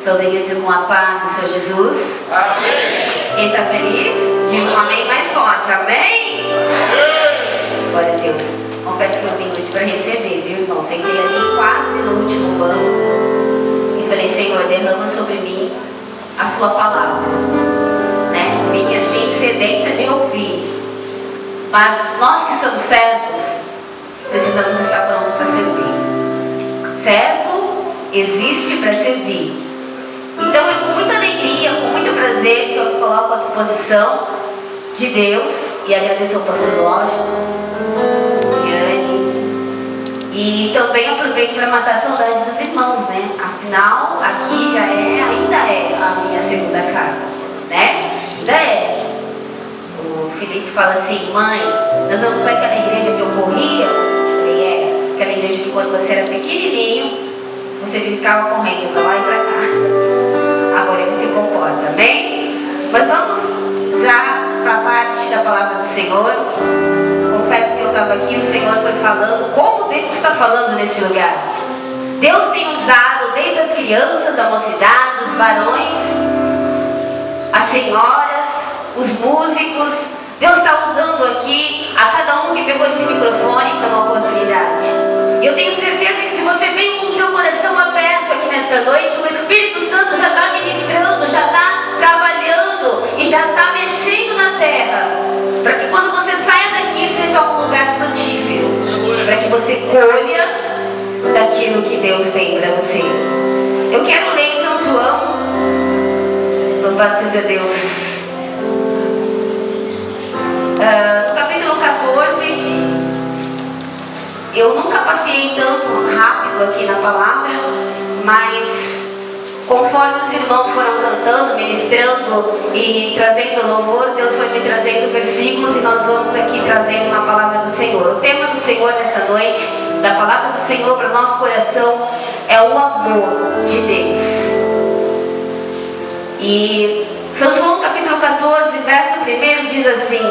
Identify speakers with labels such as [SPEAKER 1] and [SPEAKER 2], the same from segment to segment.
[SPEAKER 1] Toda a igreja com a paz do Senhor Jesus.
[SPEAKER 2] Amém.
[SPEAKER 1] Quem está feliz? Diz um amém mais forte. Amém?
[SPEAKER 2] Amém.
[SPEAKER 1] Glória a Deus. Confesso que eu vim hoje para receber, viu, irmão? Sentei ali quase no último banco e falei, Senhor, derrama sobre mim a sua palavra. Né? Vim assim, sedenta de ouvir. Mas nós que somos servos, precisamos estar prontos para servir. Servo existe para servir. Então é com muita alegria, com muito prazer que eu me coloco à disposição de Deus e agradeço ao pastor Washington, Giane, e também aproveito para matar a saudade dos irmãos, né? Afinal, aqui já ainda é a minha segunda casa, né? Ainda é. O Felipe fala assim, mãe, nós vamos para aquela igreja que eu corria? Eu falei, aquela igreja que quando você era pequenininho, você ficava correndo para lá e para cá. Agora ele se comporta, amém? Mas vamos já para a parte da palavra do Senhor. Confesso que eu estava aqui, o Senhor foi falando, como Deus está falando neste lugar. Deus tem usado desde as crianças, a mocidade, os varões, as senhoras, os músicos. Deus está usando aqui a cada um que pegou esse microfone para uma oportunidade. Eu tenho certeza que se você veio com o seu coração aberto aqui nesta noite, o Espírito Santo já está ministrando, já está trabalhando e já está mexendo na terra, para que quando você saia daqui seja um lugar frutífero, para que você colha daquilo que Deus tem para você. Eu quero ler em São João, louvado seja Deus, no capítulo 14. Eu nunca passei tanto rápido aqui na palavra, mas conforme os irmãos foram cantando, ministrando e trazendo louvor, Deus foi me trazendo versículos e nós vamos aqui trazendo uma palavra do Senhor. O tema do Senhor nesta noite, da palavra do Senhor para o nosso coração, é o amor de Deus. E São João capítulo 14, verso 1 diz assim: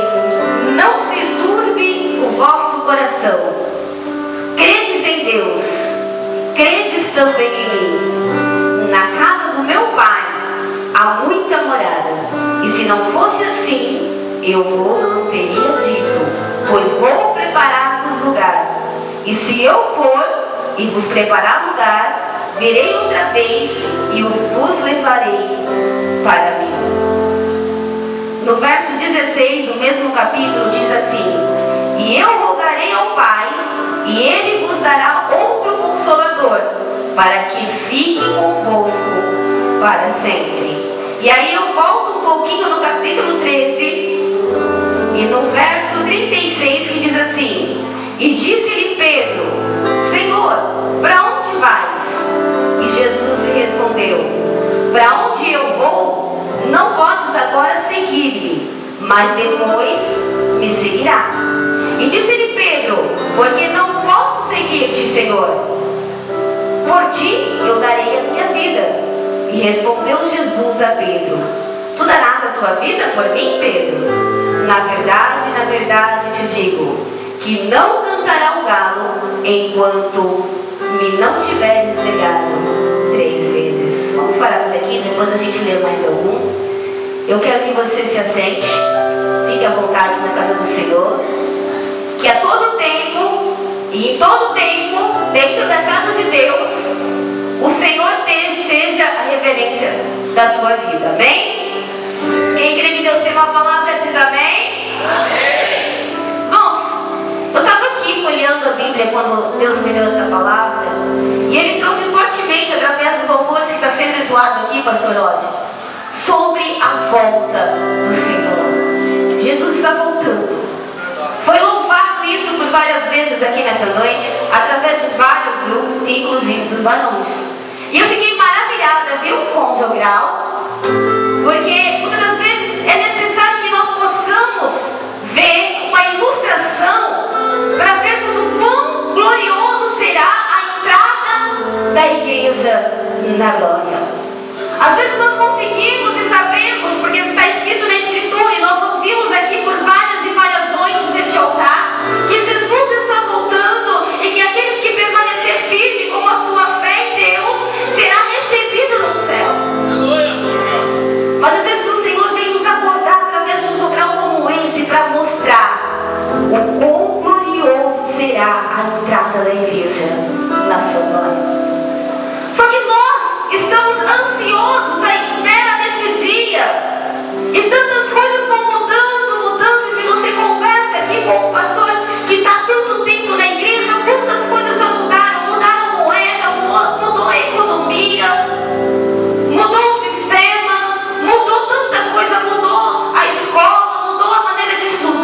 [SPEAKER 1] não se turbe o vosso coração. Credes em Deus, credes também em mim. Na casa do meu Pai há muita morada, e se não fosse assim, eu não teria dito, pois vou preparar-vos lugar. E se eu for e vos preparar lugar, virei outra vez e vos levarei para mim. No verso 16 do mesmo capítulo diz assim: e eu rogarei ao Pai, e Ele vos dará outro Consolador, para que fique convosco para sempre. E aí eu volto um pouquinho no capítulo 13, e no verso 36 que diz assim: e disse-lhe Pedro, Senhor, para onde vais? E Jesus lhe respondeu, para onde eu vou, não podes agora seguir-me, mas depois me seguirá. E disse-lhe Pedro, porque não posso seguir-te, Senhor? Por ti eu darei a minha vida. E respondeu Jesus a Pedro, tu darás a tua vida por mim, Pedro? Na verdade te digo, que não cantará o galo, enquanto me não tiveres negado 3 vezes. Vamos parar por aqui, depois a gente lê mais algum. Eu quero que você se assente, fique à vontade na casa do Senhor. Que a todo tempo e em todo tempo, dentro da casa de Deus, o Senhor seja a reverência da tua vida, amém? Quem crê que Deus tem uma palavra diz amém? Amém. Irmãos, eu estava aqui folheando a Bíblia quando Deus me deu essa palavra, e Ele trouxe fortemente, através dos louvores que está sendo entoado aqui, pastor Roger, sobre a volta do Senhor. Jesus está voltando. Foi louvado isso por várias vezes aqui nessa noite, através de vários grupos, inclusive dos varões. E eu fiquei maravilhada, viu, com o jogral, porque muitas das vezes é necessário que nós possamos ver uma ilustração para vermos o quão glorioso será a entrada da igreja na glória. Às vezes nós conseguimos e sabemos, porque está escrito na Escritura, e nós ouvimos aqui por várias e várias noites neste altar, que Jesus está voltando e que aqueles que permanecer firme com a sua fé em Deus será recebido no céu.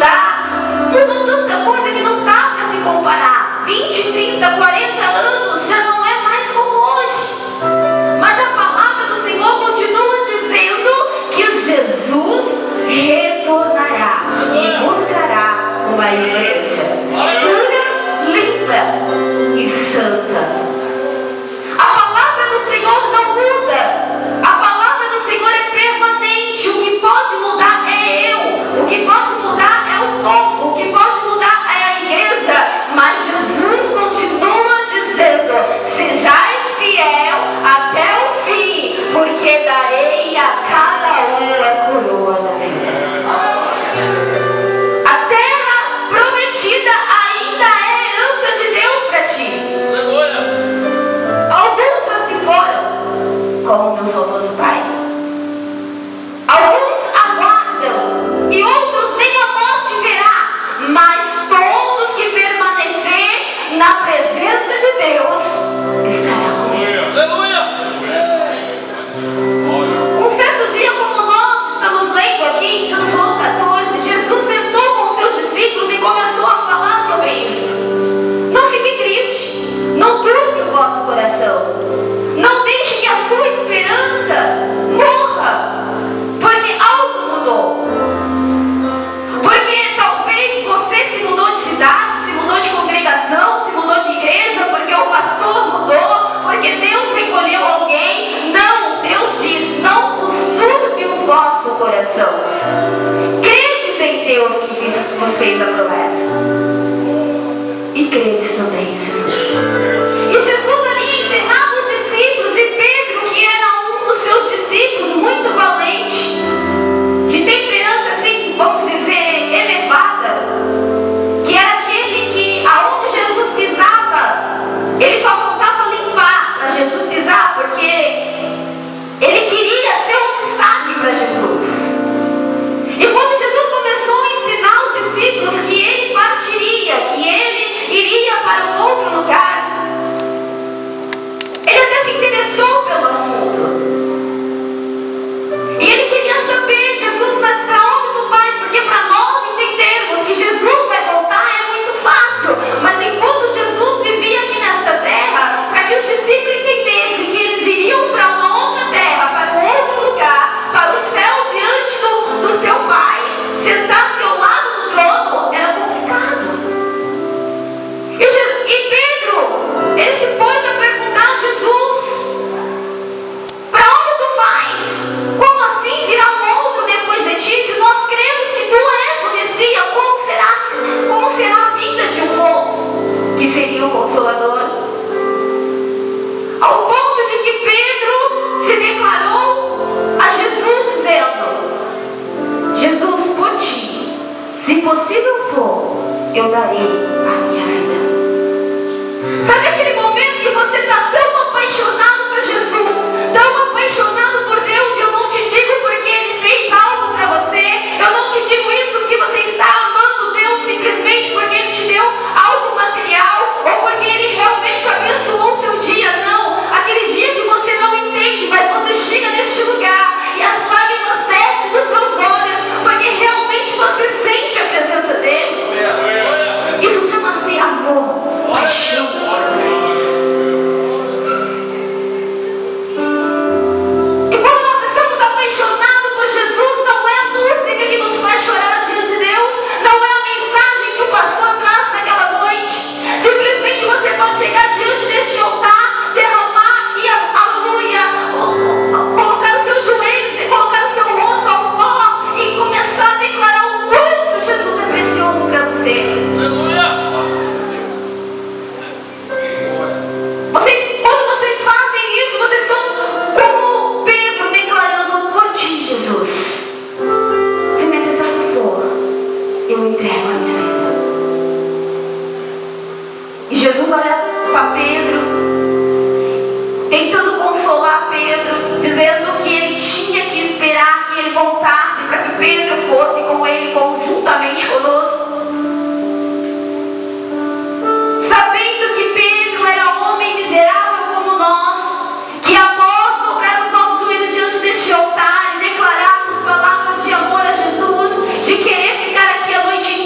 [SPEAKER 1] mudar. Mudou tanta coisa que não dá para se comparar. 20, 30, 40 anos já não é mais como hoje. Mas a palavra do Senhor continua dizendo que Jesus retornará e buscará uma igreja pura, limpa e santa. A palavra do Senhor não muda. A palavra do Senhor é permanente. O que pode mudar é eu. O que pode mudar é o povo. O que pode mudar é a igreja. Mas Jesus continua dizendo: sejais fiel até o fim, porque darei a cada um a coroa da vida. A terra prometida ainda é herança de Deus para ti. Alguns já se foram, como meu saudoso pai. Alguns aguardam e outros nem a morte verá. Mas todos que permanecer na presença de Deus estarão com ele. Um certo dia, como nós estamos lendo aqui em São João 14, Jesus sentou com seus discípulos e começou a falar sobre isso. Não fique triste, não turbe o vosso coração, não deixe que a sua esperança morra, porque algo mudou. Porque talvez você se mudou de cidade, se mudou de congregação, se mudou de igreja, porque o pastor mudou, porque Deus recolheu alguém. Não, Deus diz: não vos turbe o vosso coração. Credes em Deus que vos fez a promessa, e credes também em Jesus. E Jesus ali ensinava os discípulos, e Pedro, que era um dos seus discípulos, muito valente, de temperança assim, vamos dizer, elevada, que era aquele que aonde Jesus pisava, ele só faltava limpar para Jesus pisar, porque ele queria ser um destaque para Jesus. E quando Jesus começou a ensinar os discípulos que ele partiria, que ele iria para um outro lugar, ele até se interessou pelo assunto. E ele queria saber: Jesus, mas para onde tu vais? Porque para nós entendermos que Jesus vai voltar é muito fácil. Mas enquanto Jesus vivia aqui nesta terra, para que os discípulos entendessem que eles iriam para uma outra terra, para um outro lugar, para o céu diante do seu Pai, sentar-se ao lado do trono, era complicado. E Pedro, ele se pôs a perguntar a Jesus: para onde tu vais? Como assim virá um outro depois de ti? Se nós cremos que tu és o Messias, como será a vinda de um outro, que seria o Consolador? Ao ponto de que Pedro se declarou a Jesus dizendo: Jesus, por ti, se possível for, eu darei a minha vida. Sabe aquele momento que você está tão apaixonado por Jesus, tão apaixonado por Deus? E eu não te digo porque Ele fez algo para você, eu não te digo isso porque você está amando Deus simplesmente porque Ele te deu algo material, ou porque Ele realmente abençoou o seu dia. Não, aquele dia que você não entende, mas você chega neste lugar e as lágrimas descem dos seus olhos, porque realmente você sente a presença dEle. Isso chama-se amor, paixão. E quando nós estamos apaixonados por Jesus, não é a música que nos faz chorar diante de Deus, não é a mensagem que o pastor traz naquela noite. Simplesmente você pode chegar diante deste altar, derramar aqui a aleluia, colocar os seus joelhos e colocar o seu rosto ao pó e começar a declarar o quanto Jesus é precioso para você. Quando vocês fazem isso, vocês estão como Pedro declarando: por ti, Jesus, se necessário for, eu entrego a minha vida. E Jesus olha para Pedro, tentando consolar Pedro, dizendo que ele tinha que esperar que ele voltasse para que Pedro fosse com ele conjuntamente conosco. Sabendo que Pedro era homem miserável como nós, que após dobrar os nossos joelhos diante deste altar e declararmos palavras de amor a Jesus, de querer ficar aqui a noite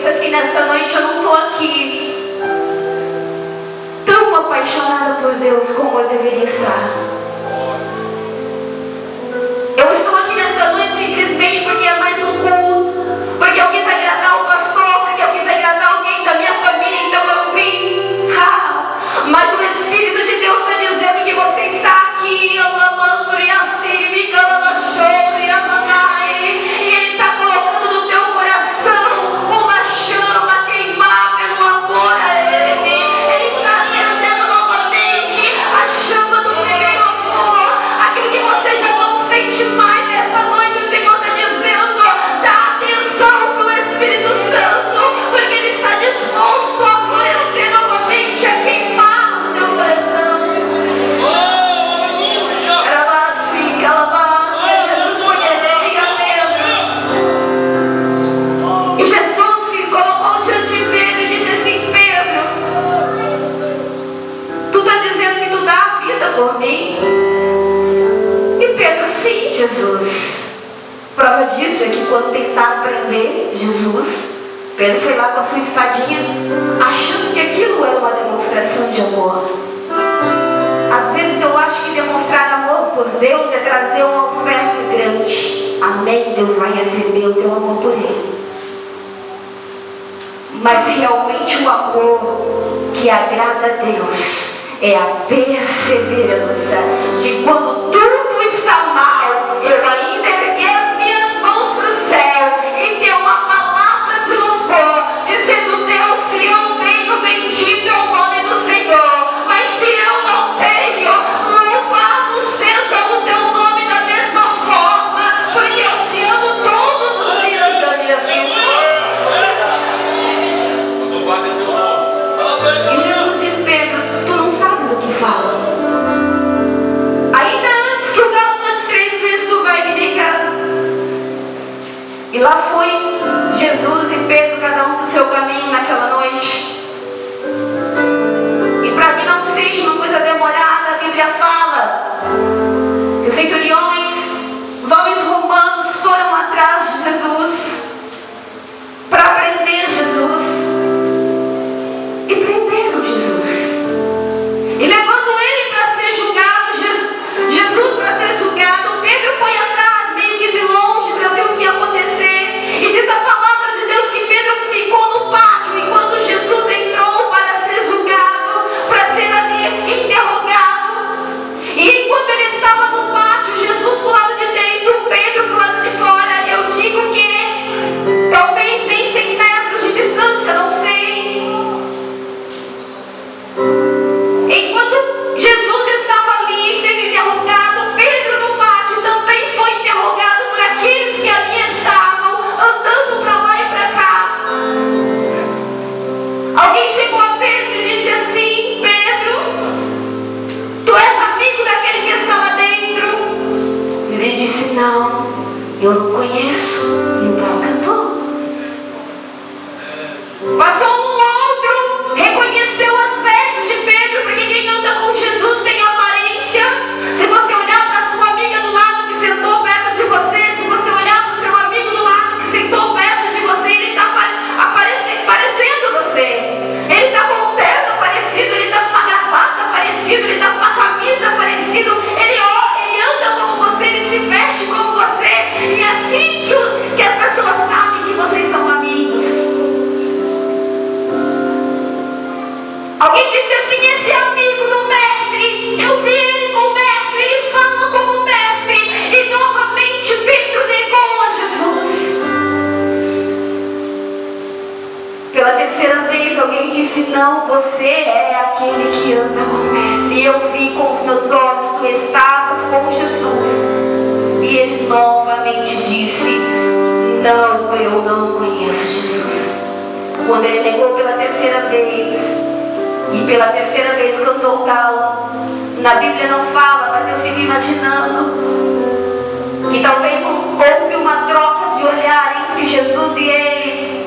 [SPEAKER 1] disse assim: nesta noite eu não estou aqui tão apaixonada por Deus como eu deveria estar. Eu estou aqui nesta noite simplesmente porque é mais um culto, porque eu quis agradar o pastor, porque eu quis agradar alguém da minha família, então eu vim. Mas o Espírito de Deus está dizendo que você está aqui, e Ele está colocando no teu coração uma chama a queimar pelo amor a Ele. Ele está acendendo novamente a chama do primeiro amor, aquilo que você já não sente mais. Nesta noite o Senhor está dizendo: dá atenção para o Espírito Santo, porque Ele está disposto a florescer novamente, a queimar no teu coração. Jesus conhecia Pedro, e Jesus se colocou diante de Pedro e disse assim: Pedro, tu está dizendo que tu dá a vida por mim? E Pedro: sim, Jesus. Prova disso é que quando tentaram prender Jesus, Pedro foi lá com a sua espadinha, achando que aquilo era uma demonstração de amor. Às vezes eu acho que demonstrar amor por Deus é trazer uma oferta grande. Amém? Deus vai receber o teu amor por Ele. Mas realmente o amor que agrada a Deus é a perseverança de quando tudo está mal, eu ainda erguer as minhas mãos para o céu e ter uma palavra de louvor, dizendo: Deus, se eu tenho, bendito é o nome do Senhor, mas se eu não tenho, louvado seja o teu nome da mesma forma, porque eu te amo todos os dias da minha vida. E Jesus diz: Pedro, tu não sabes o que fala. Ainda antes que o galo cante 3 vezes, tu vai me negar. E lá foi Jesus e Pedro, cada um para o seu caminho naquela noite. E para que não seja uma coisa demorada, a Bíblia fala que os centuriões, os homens romanos, foram atrás de Jesus para prender Jesus. E prenderam Jesus. E levando ele para ser julgado, Jesus para ser julgado, Pedro foi atrás, meio que de longe, para ver o que ia acontecer. E diz a palavra de Deus que Pedro ficou no pátio enquanto Jesus entrou para ser julgado, para ser ali interrogado. E enquanto ele estava no pátio, Jesus do lado de dentro, Pedro do lado de fora, eu digo que talvez nem 100 metros de distância, não sei. Enquanto Jesus estava ali sendo interrogado, Pedro no pátio também foi interrogado por aqueles que ali estavam, andando para lá e para cá. Alguém chegou a Pedro e disse assim: Pedro, tu és amigo daquele que estava dentro? Ele disse: não, eu não conheço. E o galo cantou. Passou um outro, reconheceu as vestes de Pedro, porque quem anda com Jesus tem aparência. Se você olhar para a sua amiga do lado que sentou perto de você, se você olhar para o seu amigo do lado que sentou perto de você, ele está parecendo você. Ele está com um terno parecido, ele está com uma gravata parecida, ele está com uma camisa parecida, ele anda como você, ele se veste como você. E é assim que as pessoas sabem que vocês são amigos. Alguém disse assim: esse amigo do mestre, eu vi ele com o mestre, ele fala como o mestre. E novamente Pedro negou a Jesus. Pela terceira vez alguém disse: não, você é aquele que anda com o mestre. Eu vi com os meus olhos, tu estavas com Jesus. E ele novamente disse: não, eu não conheço Jesus. Quando ele negou pela terceira vez, e pela terceira vez cantou o galo, na Bíblia não fala, mas eu fico imaginando que talvez houve uma troca de olhar entre Jesus e ele.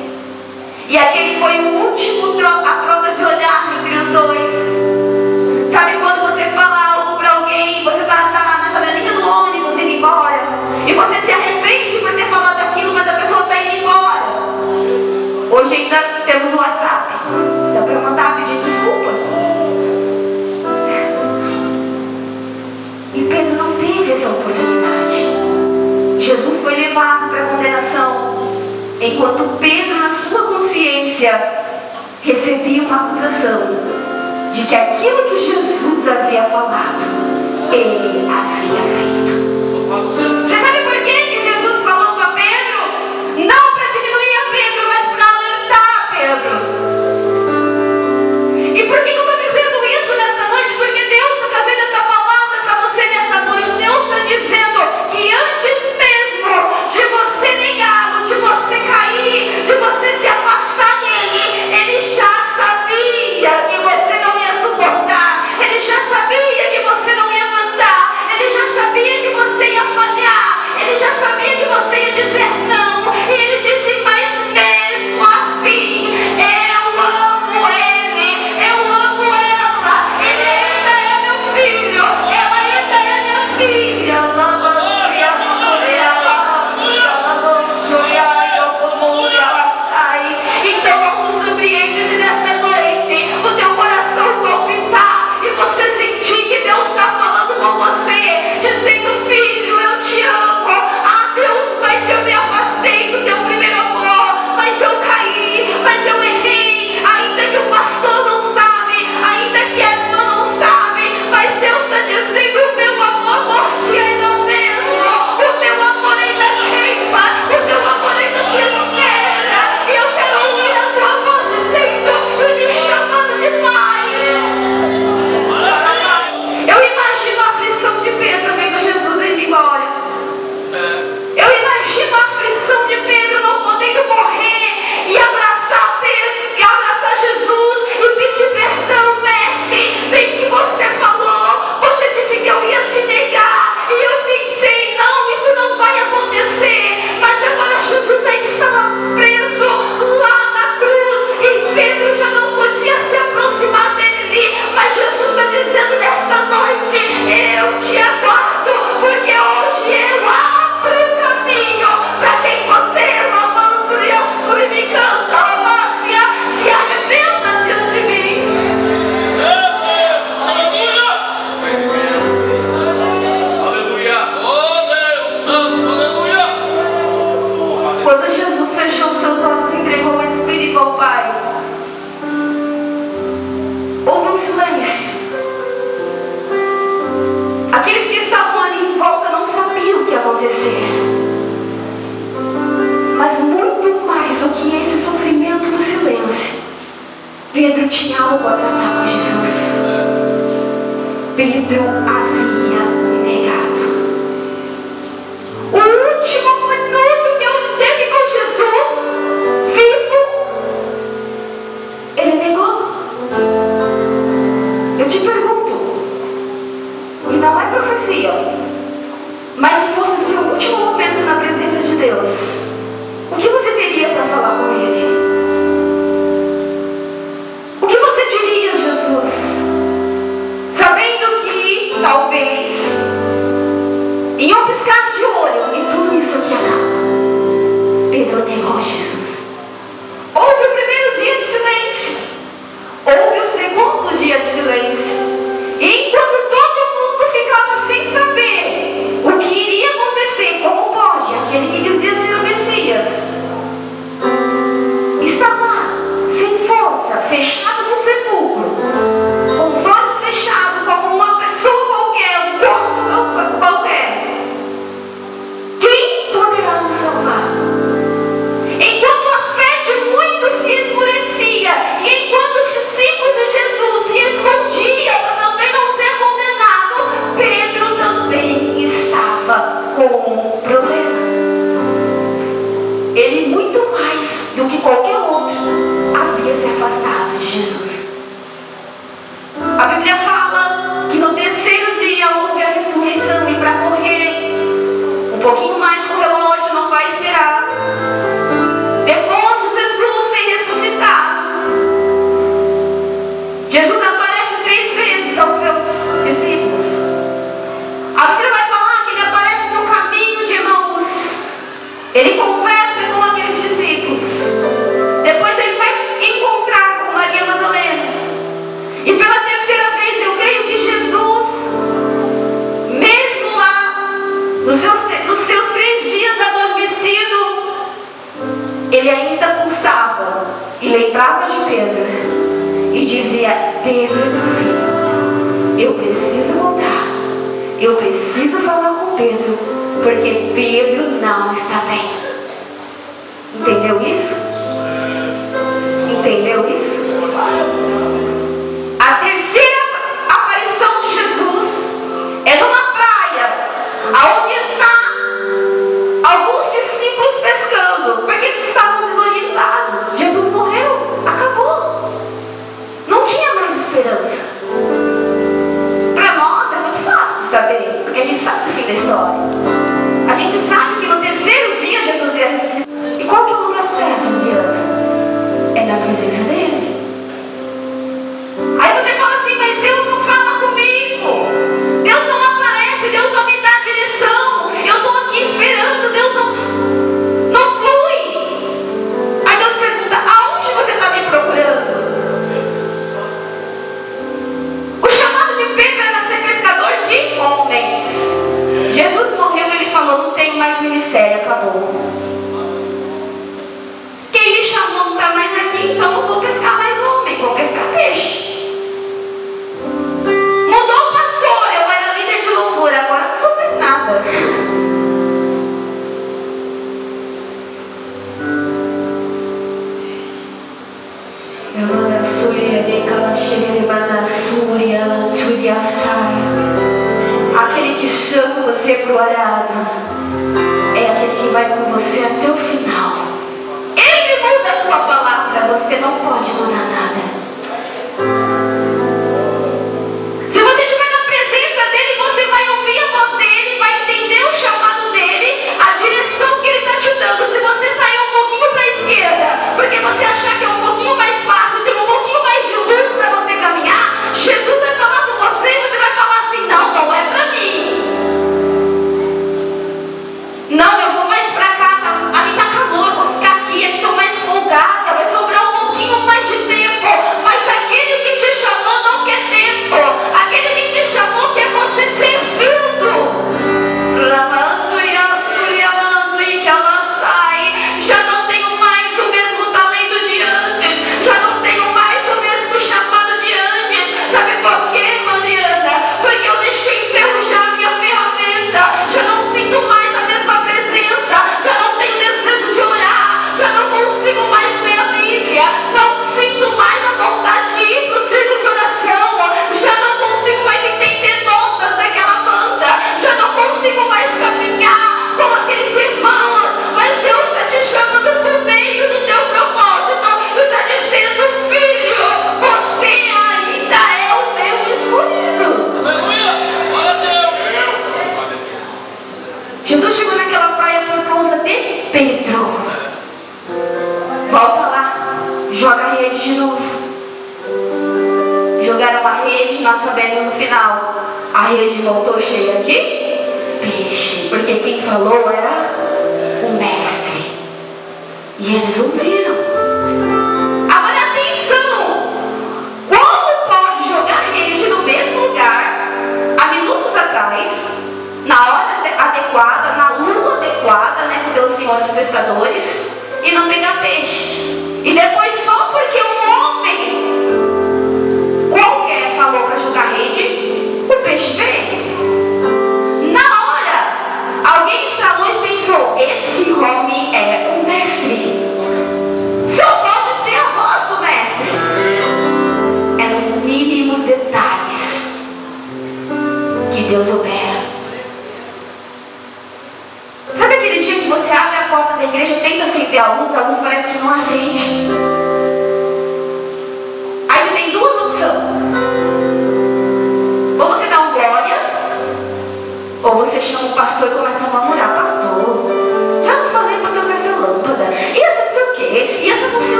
[SPEAKER 1] E aquele foi o último a troca de olhar entre os dois. Sabe quando você fala algo para alguém, você está já na janelinha do ônibus indo embora, e você se arrepende por ter falado aquilo, mas a pessoa está indo embora. Hoje ainda temos o WhatsApp. Dá para mandar pedir desculpa. E Pedro não teve essa oportunidade. Jesus foi levado para a condenação, enquanto Pedro, na sua consciência, recebia uma acusação de que aquilo que Jesus havia falado, ele havia feito. Você sabe por que Jesus falou para Pedro? Não para diminuir a Pedro, mas para alertar a Pedro. E por que eu estou dizendo isso nesta noite? Porque Deus está trazendo essa palavra para você nesta noite. Deus está dizendo que antes mesmo de você negá-lo, de você cair, de você se afastar dele, ele já sabia que você não ia suportar. Ele já sabia que você não ia aguentar. Ele já sabia que você ia falhar. Ele já sabia que você ia dizer não. E ele disse, mas mesmo assim, eu amo ele. Eu amo ela. Ele ainda é meu filho. Ela ainda é minha filha. Então não se surpreende se nesta noite o teu coração palpitar e você sentir que Deus está falando com você, dizendo, filho, eu te amo. Ah, Deus, mas eu me afastei do teu primeiro amor, mas eu caí, mas eu errei, ainda que o pastor não sabe, ainda que a irmã não sabe, mas Deus está dizendo, o meu amor por ti ainda é o mesmo, o meu amor ainda queima, o meu amor ainda te espera, e eu quero ouvir a tua voz dizendo e me chamando de pai. Eu imagino a aflição de Pedro vendo Jesus indo embora. Eu imagino a aflição de Pedro não podendo correr e abraçar Pedro, e abraçar Jesus e pedir perdão, mestre, bem que você falou, você disse que eu ia te negar, e eu pensei, não, isso não vai acontecer, mas agora Jesus já estava preso lá na cruz, e Pedro já não podia se aproximar dele, mas Jesus está dizendo nesta noite, eu te aguardo, porque hoje eu abro o caminho para quem você amando e a me canta, Amácia, se arrependa diante de mim. Quando Jesus fechou os seus olhos e entregou o Espírito ao Pai, houve um silêncio. Aqueles que estavam ali em volta não sabiam o que ia acontecer. Mas muito mais do que esse sofrimento do silêncio, Pedro tinha algo a tratar com Jesus. Pedro havia negado. O último minuto que ele teve com Jesus, vivo, ele negou. Eu te pergunto, e não é profecia, mas se fosse o seu último momento na presença de Deus, o que você teria para falar com Ele? O que você diria a Jesus? Sabendo que, talvez, em um piscar de olho, e tudo isso aqui acaba. Pedro negou Jesus. Houve o primeiro dia de silêncio. Houve o segundo dia de silêncio. E enquanto todo mundo ficava sem saber o que iria acontecer, como pode aquele que dizia ser o Messias está lá, sem força, fechado no sepulcro, com os olhos fechados, como uma pessoa qualquer, um corpo qualquer, quem poderá nos salvar? Enquanto a fé de muitos se esmorecia, e enquanto os discípulos de Jesus se escondiam para também não ser condenado, Pedro também estava com um problema. Ele, muito mais do que qualquer outro, havia se afastado de Jesus. A Bíblia fala que no terceiro dia houve a ressurreição, e para correr um pouquinho mais com o relógio, não vai esperar. Depois de Jesus ter ressuscitado, Jesus aparece 3 vezes aos seus discípulos. A Bíblia vai falar que ele aparece no caminho de Emaús. Ele conversa com aqueles discípulos. Depois ele vai encontrar com Maria Madalena. E pela terceira vez eu creio que Jesus, mesmo lá, nos seus 3 dias adormecido, ele ainda pulsava e lembrava de Pedro e dizia: Pedro é meu filho, eu preciso voltar, eu preciso falar com Pedro, porque Pedro não está bem. Entendeu isso? Entendeu isso? A terceira aparição de Jesus é numa praia, aonde está alguns discípulos pescando, porque eles estavam desorientados. Jesus morreu, acabou, não tinha mais esperança. Para nós é muito fácil saber, porque a gente sabe o fim da história. A gente sabe que no terceiro dia Jesus ia ressuscitar. E qual que é o lugar certo, Diana? É na presença dele. Aí você fala assim: mas Deus não fala comigo, Deus não aparece, Deus não me dá direção, eu estou aqui esperando, Deus não flui. Aí Deus pergunta: aonde você está me procurando? O chamado de Pedro era ser pescador de homens. Jesus morreu e ele falou: não tenho mais ministério, acabou. Quem me chamou não está mais aqui, então não vou pescar mais homem, vou pescar peixe. Mudou o pastor, eu era líder de louvor, agora não sou mais nada. Aquele que chama você para o arado é aquele que vai com você até o final. Ele muda a tua palavra, você não pode mudar nada. Se você estiver na presença dele, você vai ouvir a voz dele, vai entender o chamado dele, a direção que ele está te dando. Se você sair um pouquinho para a esquerda, porque você achar que é um pouquinho mais fácil, tem um pouquinho mais de luz para você caminhar, Jesus vai falar com você e você vai falar assim: não, não é para mim. Não, eu vou mais para cá, ali está calor, vou ficar aqui estou mais folgada, vai sobrar um pouquinho mais de tempo. Mas aquele que te chamou não quer tempo, aquele que te chamou quer você servindo. Lamando e assurramando e que ela sai. Já não tenho mais o mesmo talento de antes, já não tenho mais o mesmo chamado de antes. Sabe por quê, Mariana? Porque eu deixei enferrujar a minha ferramenta, já não sinto mais a mesma presença, já não tenho desejo de orar, já não consigo mais ler a Bíblia, não sinto mais a vontade de ir para o círculo de oração, já não consigo mais entender notas daquela banda, já não consigo mais caminhar com aqueles irmãos. Mas Deus está te chamando por meio do teu propósito e está dizendo: filho, você ainda é o meu escolhido.
[SPEAKER 2] Aleluia! Glória a Deus!
[SPEAKER 1] Jesus chegou naquela praia por causa de Pedro. Volta lá, joga a rede de novo. Jogaram a rede, nós sabemos no final, a rede voltou cheia de peixe, porque quem falou era o mestre. E eles ouviram. Agora atenção, como pode jogar rede no mesmo lugar há minutos atrás, na hora adequada, na lua adequada, né, que deu os senhores pescadores, e não pegar peixe? E depois, só porque um homem qualquer falou para jogar rede, o peixe veio. Na hora, alguém estralou e pensou: esse homem é o mestre. Só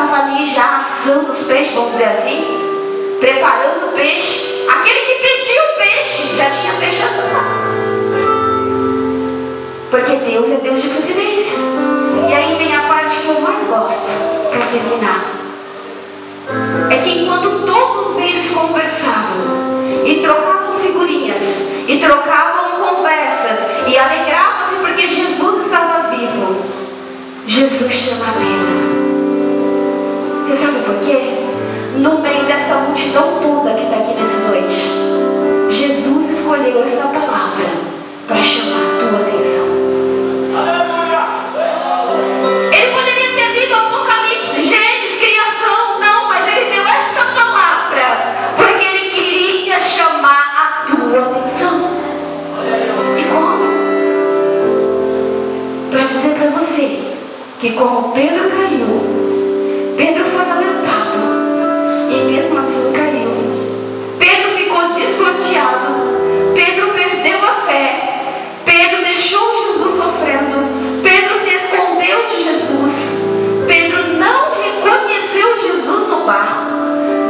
[SPEAKER 1] estava ali já assando os peixes, vamos dizer assim, preparando o peixe. Aquele que pediu o peixe já tinha peixe assado. Porque Deus é Deus de providência. E aí vem a parte que eu mais gosto, para terminar. É que enquanto todos eles conversavam e trocavam figurinhas e trocavam conversas e alegravam-se porque Jesus estava vivo, Jesus chama Pedro. Você sabe por quê? No meio dessa multidão toda que está aqui nessa noite, Jesus escolheu essa palavra para chamar a tua atenção. Ele poderia ter lido Apocalipse, Gênesis, criação, não, mas ele deu essa palavra porque ele queria chamar a tua atenção. E como? Para dizer para você que como Pedro caiu, Pedro foi alertado e mesmo assim caiu. Pedro ficou desnorteado, Pedro perdeu a fé, Pedro deixou Jesus sofrendo, Pedro se escondeu de Jesus, Pedro não reconheceu Jesus no barco,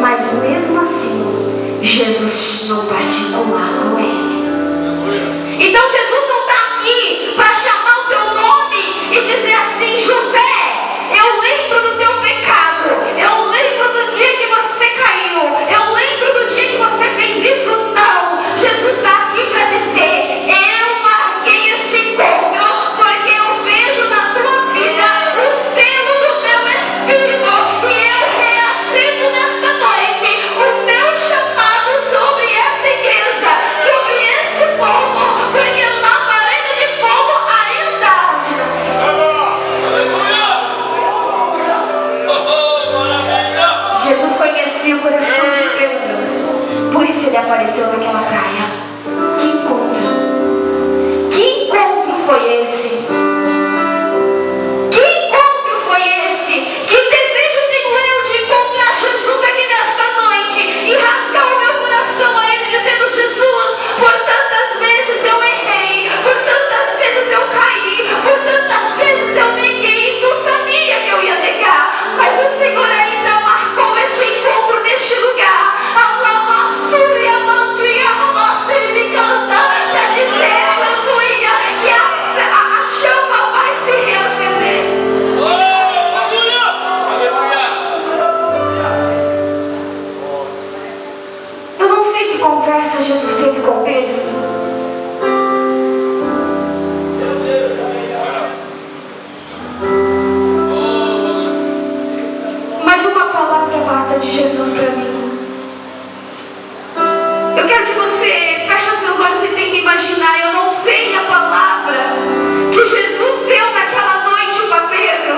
[SPEAKER 1] mas mesmo assim Jesus tinha um particular com ele. Então Jesus não está aqui para chamar o teu nome e dizer assim: José, eu lembro do teu pecado, eu lembro do dia que você caiu, eu lembro do dia que você fez isso. Não, Jesus está aqui para dizer: eu marquei este encontro porque eu vejo na tua vida o selo do meu Espírito e eu reacendo nesta noite o meu chamado sobre esta igreja, sobre este povo, porque labareda de fogo ainda arde no céu. Jesus conhecia o coração de Pedro, por isso ele apareceu naquela praia. Que encontro! Que encontro foi esse? Que encontro foi esse? Que desejo tenho eu de encontrar Jesus aqui nesta noite e rasgar o meu coração a ele, dizendo: Jesus, por tantas vezes eu errei, por tantas vezes eu caí, por tantas vezes eu neguei, tu sabia que eu ia negar, mas o Senhor ainda marcou este encontro neste lugar. Para dizer, aleluia, que a chama vai se reacender. Eu não sei que conversa Jesus teve com Pedro, mas uma palavra basta de Jesus para mim. Eu quero que você feche os seus olhos e tente imaginar. Eu não sei a palavra que Jesus deu naquela noite para Pedro.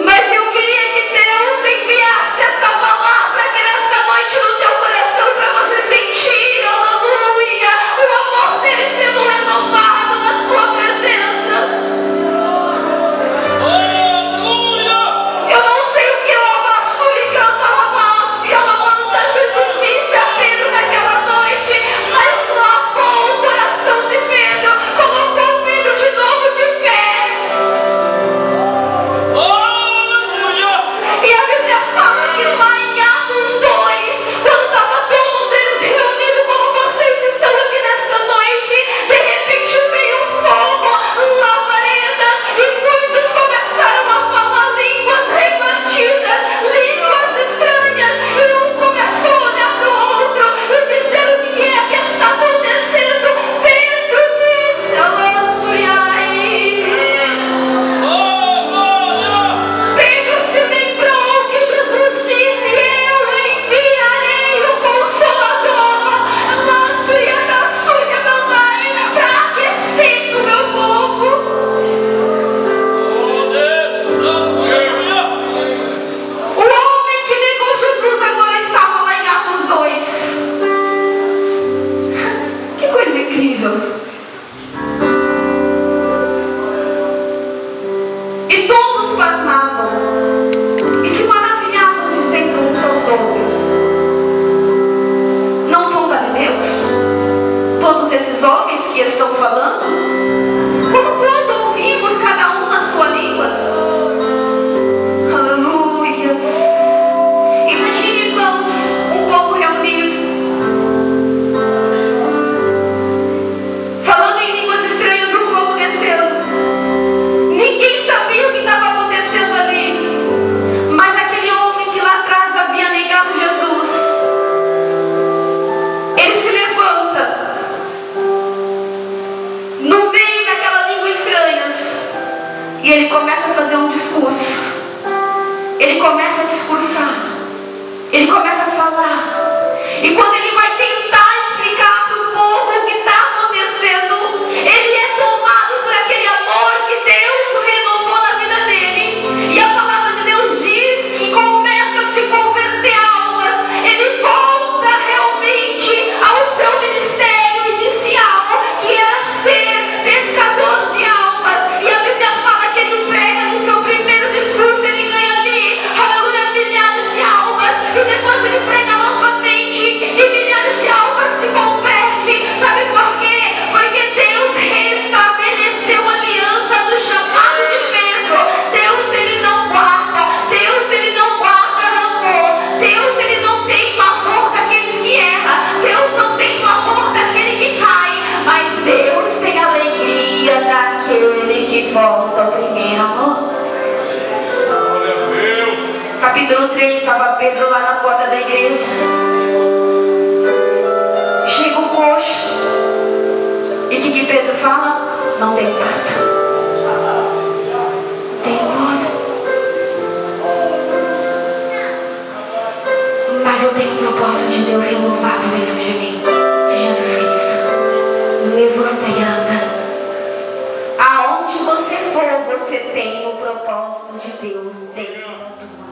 [SPEAKER 1] Mas eu queria que Deus enviasse essa palavra aqui nesta noite no teu coração para você sentir, aleluia, o amor dele sendo renovado na tua presença. Eu não sei o que ela vassoura e canta lavassi, ela manda. Jesus disse a Pedro naquela noite, mas lavou o coração de Pedro, colocou Pedro de novo de pé. E a Bíblia fala que lá em Atos 2, quando estava todos eles reunidos como vocês estão aqui nesta noite, de repente veio um fogo, labareda, e muitos começaram a falar línguas repartidas, línguas estranhas, e um começou a olhar para o outro e dizer: o que é que está acontecendo? Pedro disse: Pedro se lembrou que Jesus disse: eu enviarei o Consolador, para aquecer o meu povo. O homem que negou Jesus agora estava lá em Atos 2. Que coisa incrível. E todos pasmavam e se maravilhavam, dizendo uns aos outros: não são galileus todos esses homens que estão falando? E ele começa a fazer um discurso. Ele começa a discursar. Ele começa a falar. E quando ele vai tentar explicar para o povo o que está acontecendo, ele é tomado por aquele amor que Deus renovou na vida dele. E a palavra de Deus diz que começa a se converter almas. Ele volta realmente ao seu ministério inicial, que era ser pescador de almas. E a Bíblia fala que ele prega no seu primeiro discurso, ele ganha ali, aleluia, milhares de almas. E depois ele prega novamente e milhares de almas se convertem. Sabe por quê? Porque Deus restabeleceu a aliança do chamado de Pedro. Deus, ele não guarda. Deus, ele não guarda rancor. Deus, ele não tem pavor daqueles que erram. Deus não tem pavor daquele que cai. Mas Deus tem alegria daquele que volta ao primeiro amor.
[SPEAKER 2] Glória a Deus.
[SPEAKER 1] Capítulo 3, estava Pedro lá na porta da igreja. Chega o coxo. E o que Pedro fala? Não tem prata. Tem ouro. Mas eu tenho um propósito de Deus renovado dentro de mim. Jesus Cristo. Levanta e anda. Aonde você for, você tem o propósito de Deus dentro da tua vida.